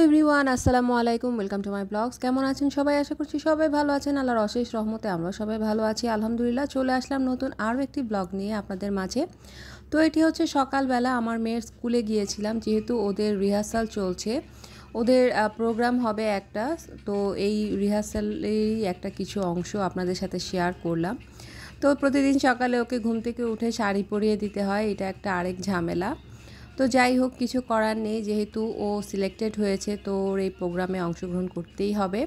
Everyone আসসালামু আলাইকুম welcome to my blogs. কেমন আছেন সবাই? আশা করছি সবাই ভালো আছেন। আল্লাহর অশেষ রহমতে আমরা সবাই ভালো আছি আলহামদুলিল্লাহ। চলে আসলাম নতুন আরও একটি ব্লগ নিয়ে আপনাদের মাঝে। তো এটি হচ্ছে সকালবেলা আমার মেয়ের স্কুলে গিয়েছিলাম, যেহেতু ওদের রিহার্সাল চলছে, ওদের প্রোগ্রাম হবে একটা। তো এই রিহার্সালেরই একটা কিছু অংশ আপনাদের সাথে শেয়ার করলাম। তো প্রতিদিন সকালে ওকে ঘুম থেকে উঠে শাড়ি পরিয়ে দিতে হয়, এটা একটা আরেক ঝামেলা। তো যাই হোক, কিছু করার নেই, যেহেতু ও সিলেক্টেড হয়েছে তো ওর এই প্রোগ্রামে অংশগ্রহণ করতেই হবে।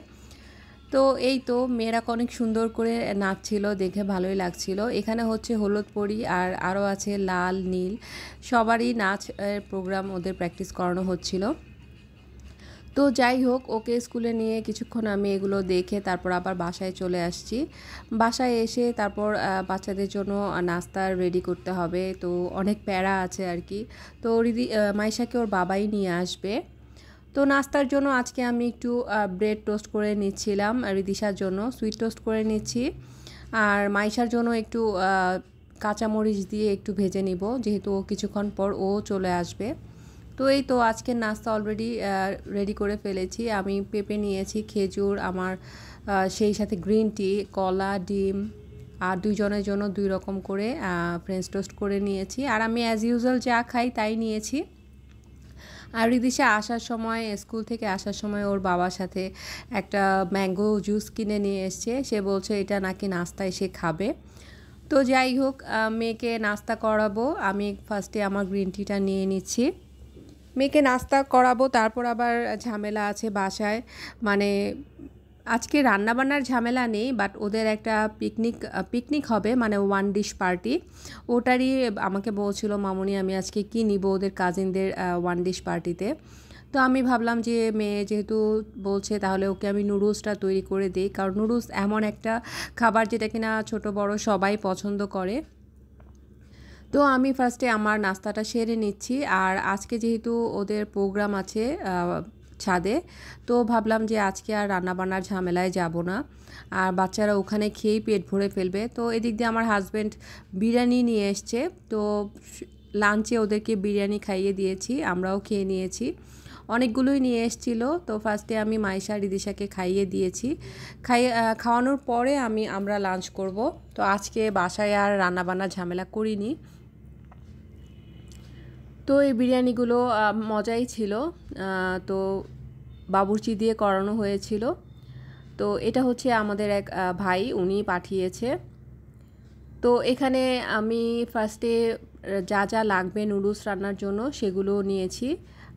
তো এই তো মেয়েরা অনেক সুন্দর করে নাচছিল, দেখে ভালোই লাগছিল। এখানে হচ্ছে হলুদ পরি আর আরও আছে লাল নীল, সবারই নাচ প্রোগ্রাম ওদের প্র্যাকটিস করানো হচ্ছিল। তো যাই হোক, ওকে স্কুলে নিয়ে কিছুক্ষণ আমি এগুলো দেখে তারপর আবার বাসায় চলে আসছি। বাসায় এসে তারপর বাচ্চাদের জন্য নাস্তা রেডি করতে হবে, তো অনেক প্যারা আছে আর কি। তো মাইশাকে ওর বাবাই নিয়ে আসবে। তো নাস্তার জন্য আজকে আমি একটু ব্রেড টোস্ট করে নিচ্ছিলাম, রিদিশার জন্য সুইট টোস্ট করে নিচ্ছি, আর মাইশার জন্য একটু কাঁচামরিচ দিয়ে একটু ভেজে নিব, যেহেতু ও কিছুক্ষণ পর ও চলে আসবে। তো এই তো আজকের নাস্তা অলরেডি রেডি করে ফেলেছি। আমি পেঁপে নিয়েছি, খেজুর আমার, সেই সাথে গ্রিন টি, কলা, ডিম, আর দুইজনের জন্য দুই রকম করে ফ্রেঞ্চ টোস্ট করে নিয়েছি। আর আমি অ্যাজ ইউজুয়াল যা খাই তাই নিয়েছি। আর রিদিশা আসার সময়, স্কুল থেকে আসার সময় ওর বাবার সাথে একটা ম্যাঙ্গো জুস কিনে নিয়ে এসছে, সে বলছে এটা নাকি নাস্তায় সে খাবে। তো যাই হোক, মেয়েকে নাস্তা করাবো, আমি ফার্স্টে আমার গ্রিন টিটা নিয়ে নিচ্ছি। মেয়েকে নাস্তা করাবো, তারপর আবার ঝামেলা আছে বাসায়। মানে আজকে রান্নাবান্নার ঝামেলা নেই, বাট ওদের একটা পিকনিক হবে, মানে ওয়ান ডিশ পার্টি। ওটারই আমাকে বলছিল মামুনি আমি আজকে কী নিব ওদের কাজিনদের ওয়ান ডিশ পার্টিতে। তো আমি ভাবলাম যে মেয়ে যেহেতু বলছে, তাহলে ওকে আমি নুডলসটা তৈরি করে দিই, কারণ নুডলস এমন একটা খাবার যেটা কিনা ছোট বড় সবাই পছন্দ করে। তো আমি ফার্স্টে আমার নাস্তাটা সেরে নিচ্ছি। আর আজকে যেহেতু ওদের প্রোগ্রাম আছে ছাদে, তো ভাবলাম যে আজকে আর রান্নাবান্নার ঝামেলায় যাব না, আর বাচ্চারা ওখানে খেয়েই পেট ভরে ফেলবে। তো এদিক দিয়ে আমার হাজব্যান্ড বিরিয়ানি নিয়ে এসছে, তো লাঞ্চে ওদেরকে বিরিয়ানি খাইয়ে দিয়েছি, আমরাও খেয়ে নিয়েছি। অনেকগুলোই নিয়ে এসেছিল। তো ফার্স্টে আমি মাইশা রিদিশাকে খাইয়ে দিয়েছি, খাওয়ানোর পরে আমরা লাঞ্চ করব। তো আজকে বাসায় আর রান্নাবান্না ঝামেলা করিনি। তো এই বিরিয়ানিগুলো মজাই ছিল। তো বাবুর্চি দিয়ে করানো হয়েছিল। তো এটা হচ্ছে আমাদের এক ভাই, উনি পাঠিয়েছে। তো এখানে আমি ফার্স্টে যা যা লাগবে নুডলস রান্নার জন্য সেগুলো নিয়েছি।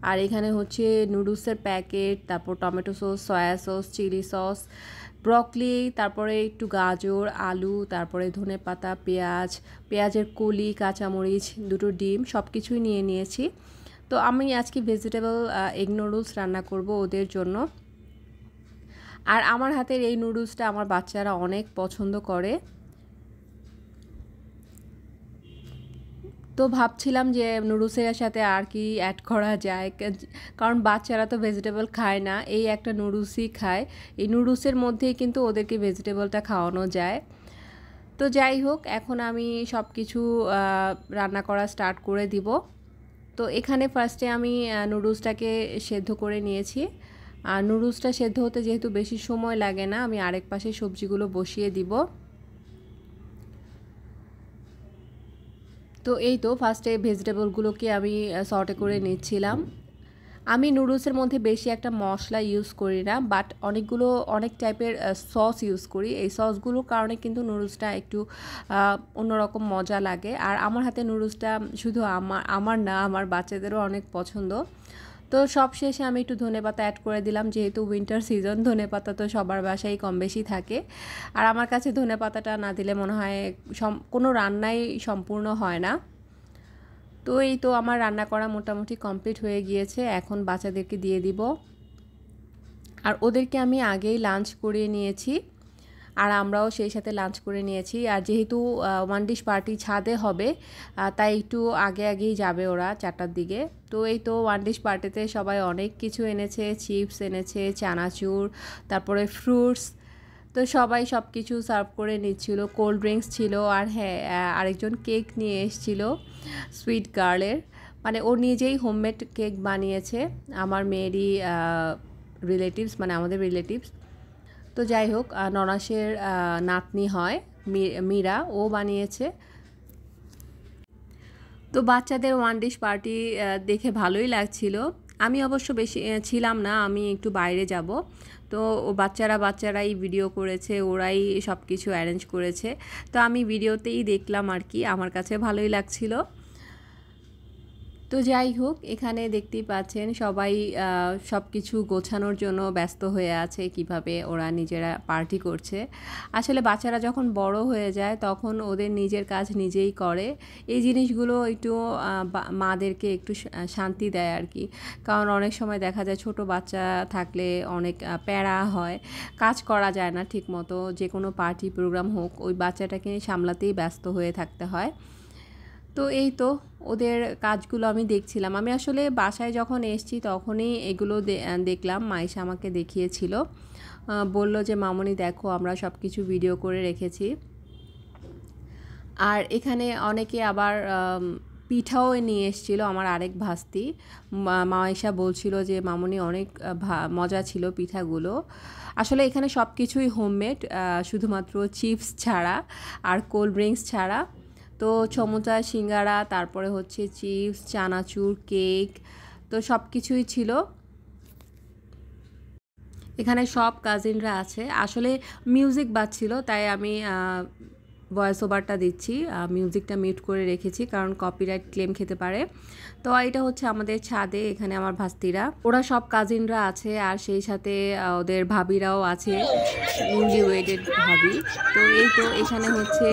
আর এখানে হচ্ছে নুডলসের প্যাকেট, তারপর tomato sauce, soya sauce, chilli sauce, broccoli, তারপরে একটু গাজর, আলু, তারপরে ধনেপাতা, পেঁয়াজের কলি, কাঁচামরিচ, দুটো ডিম, সব কিছুই নিয়ে নিয়েছি। তো আমি আজকে ভেজিটেবল এগ নুডলস রান্না করব ওদের জন্য। আর আমার হাতের এই নুডলসটা আমার বাচ্চারা অনেক পছন্দ করে। তো ভাবছিলাম যে নুডলসের সাথে আর কি অ্যাড করা যায়, কারণ বাচ্চারা তো ভেজিটেবল খায় না, এই একটা নুডলসই খায়। এই নুডলসের মধ্যেই কিন্তু ওদেরকে ভেজিটেবলটা খাওয়ানো যায়। তো যাই হোক, এখন আমি সব কিছু রান্না করা স্টার্ট করে দিব। তো এখানে ফার্স্টে আমি নুডলসটাকে সেদ্ধ করে নিয়েছি। আর নুডলসটা সেদ্ধ হতে যেহেতু বেশি সময় লাগে না, আমি আরেক পাশে সবজিগুলো বসিয়ে দিব। তো এই তো ফার্স্টে ভেজিটেবলগুলোকে আমি সর্টে করে নিচ্ছিলাম। আমি নুডলসের মধ্যে বেশি একটা মশলা ইউজ করি না, বাট অনেক টাইপের সস ইউজ করি। এই সসগুলোর কারণে কিন্তু নুডলসটা একটু অন্যরকম মজা লাগে। আর আমার হাতে নুডলসটা শুধু আমার না, আমার বাচ্চাদেরও অনেক পছন্দ। তো সব শেষে আমি একটু ধনেপাতা অ্যাড করে দিলাম, যেহেতু উইন্টার সিজন, ধনেপাতা তো সবার বাসায় কম বেশি থাকে। আর আমার কাছে ধনেপাতাটা না দিলে মনে হয় কোনো রান্নাই সম্পূর্ণ হয় না। তো এই তো আমার রান্না করা মোটামুটি কমপ্লিট হয়ে গিয়েছে, এখন বাচ্চাদেরকে দিয়ে দিব। আর ওদেরকে আমি আগেই লাঞ্চ করিয়ে নিয়েছি, আর আমরাও সেই সাথে লাঞ্চ করে নিয়েছি। আর যেহেতু ওয়ান ডিশ পার্টি ছাদে হবে, তাই একটু আগেই যাবে ওরা 4টার দিকে। তো এই তো ওয়ান ডিশ পার্টিতে সবাই অনেক কিছু এনেছে, চিপস এনেছে, চানাচুর, তারপরে ফ্রুটস। তো সবাই সব কিছু সার্ভ করে নিচ্ছিল, কোল্ড ড্রিঙ্কস ছিল, আর হ্যাঁ, আরেকজন কেক নিয়ে এসেছিল সুইট গার্লের। মানে ও নিজেই হোমমেড কেক বানিয়েছে, আমার মেয়েরই রিলেটিভস, মানে আমাদের রিলেটিভস। তো যাই হোক, ননাসের নাতনি হয় মীরা, ও বানিয়েছে। তো বাচ্চাদের ওয়ান ডিশ পার্টি দেখে ভালোই লাগছিল। আমি অবশ্য বেশি ছিলাম না, আমি একটু বাইরে যাব। তো ও বাচ্চারাই ভিডিও করেছে, ওরাই সব কিছু অ্যারেঞ্জ করেছে। তো আমি ভিডিওতেই দেখলাম আর কি, আমার কাছে ভালোই লাগছিল। তো যাই হোক, এখানে দেখতেই পাচ্ছেন সবাই সব কিছু গোছানোর জন্য ব্যস্ত হয়ে আছে, কিভাবে ওরা নিজেরা পার্টি করছে। আসলে বাচ্চারা যখন বড় হয়ে যায় তখন ওদের নিজের কাজ নিজেই করে। এই জিনিসগুলো একটু মাদেরকে একটু শান্তি দেয় আর কি। কারণ অনেক সময় দেখা যায় ছোট বাচ্চা থাকলে অনেক প্যারা হয়, কাজ করা যায় না ঠিকমতো। যে কোনো পার্টি প্রোগ্রাম হোক, ওই বাচ্চাটাকে সামলাতেই ব্যস্ত হয়ে থাকতে হয়। তো এই তো ওদের কাজগুলো আমি দেখছিলাম। আমি আসলে বাসায় যখন এসেছি তখনই এগুলো দেখলাম, মাইশা আমাকে দেখিয়েছিল, বলল যে মামনি দেখো আমরা সব কিছু ভিডিও করে রেখেছি। আর এখানে অনেকে আবার পিঠাও নিয়ে এসেছিলো, আমার আরেক ভাস্তি মাইশা বলছিল যে মামনি অনেক মজা ছিল পিঠাগুলো। আসলে এখানে সব কিছুই হোমমেড, শুধুমাত্র চিপস ছাড়া আর কোল্ড ড্রিঙ্কস ছাড়া। তো সমুচা, সিঙ্গারা, তারপরে হচ্ছে চিপস, চানাচুর, কেক, তো সব কিছুই ছিল। এখানে সব কাজিনরা আছে। আসলে মিউজিক বাজছিল, তাই আমি ভয়েস ওভারটা দিচ্ছি, মিউজিকটা মিউট করে রেখেছি কারণ কপিরাইট ক্লেম খেতে পারে। তো এটা হচ্ছে আমাদের ছাদে, এখানে আমার ভাস্তিরা, ওরা সব কাজিনরা আছে, আর সেই সাথে ওদের ভাবিরাও আছে, নিউলি ওয়েডেড ভাবি। তো এই তো এখানে হচ্ছে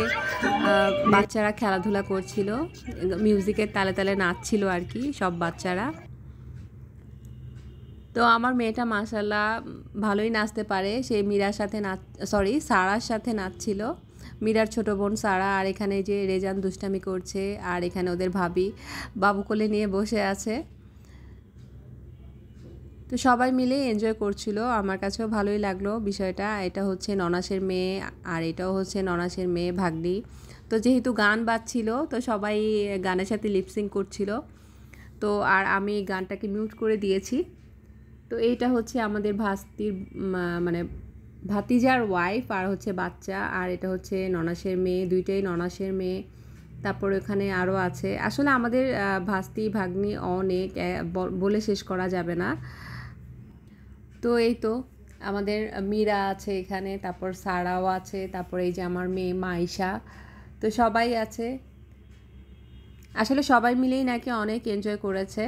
বাচ্চারা খেলাধুলা করছিল, মিউজিকের তালে তালে নাচছিল আর কি সব বাচ্চারা। তো আমার মেয়েটা মাশাল্লাহ ভালোই নাচতে পারে, সে মীরার সাথে সারার সাথে নাচছিল, মীরার ছোট বোন সারা। আর এখানে যে রেজান দুষ্টামি করছে, আর এখানে ওদের ভাবি বাবু কোলে নিয়ে বসে আছে। তো সবাই মিলে এনজয় করছিল, আমার কাছেও ভালোই লাগলো বিষয়টা। এটা হচ্ছে ননাসের মেয়ে, আর এটাও হচ্ছে ননাসের মেয়ে ভাগ্নি। তো যেহেতু গান বাজছিল তো সবাই গানের সাথে লিপসিং করছিল। তো আর আমি গানটাকে মিউট করে দিয়েছি। তো এইটা হচ্ছে আমাদের ভাস্তির মানে ভাতিজার ওয়াইফ, আর হচ্ছে বাচ্চা, আর এটা হচ্ছে ননাসের মেয়ে, দুইটাই ননাসের মেয়ে। তারপর এখানে আরও আছে। আসলে আমাদের ভাস্তি ভাগ্নি অনেক, বলে শেষ করা যাবে না। তো এই তো আমাদের মীরা আছে এখানে, তারপর সারাও আছে, তারপর এই যে আমার মেয়ে মাইশা, তো সবাই আছে। আসলে সবাই মিলেই নাকি অনেক এনজয় করেছে।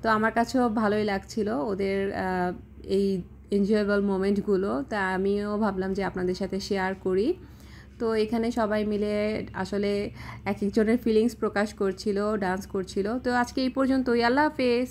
তো আমার কাছেও ভালোই লাগছিল ওদের এই এনজয়েবল মোমেন্টগুলো, তা আমিও ভাবলাম যে আপনাদের সাথে শেয়ার করি। তো এখানে সবাই মিলে আসলে এক একজনের ফিলিংস প্রকাশ করছিল, ডান্স করছিল। তো আজকে এই পর্যন্তই, আল্লাহ হাফেজ।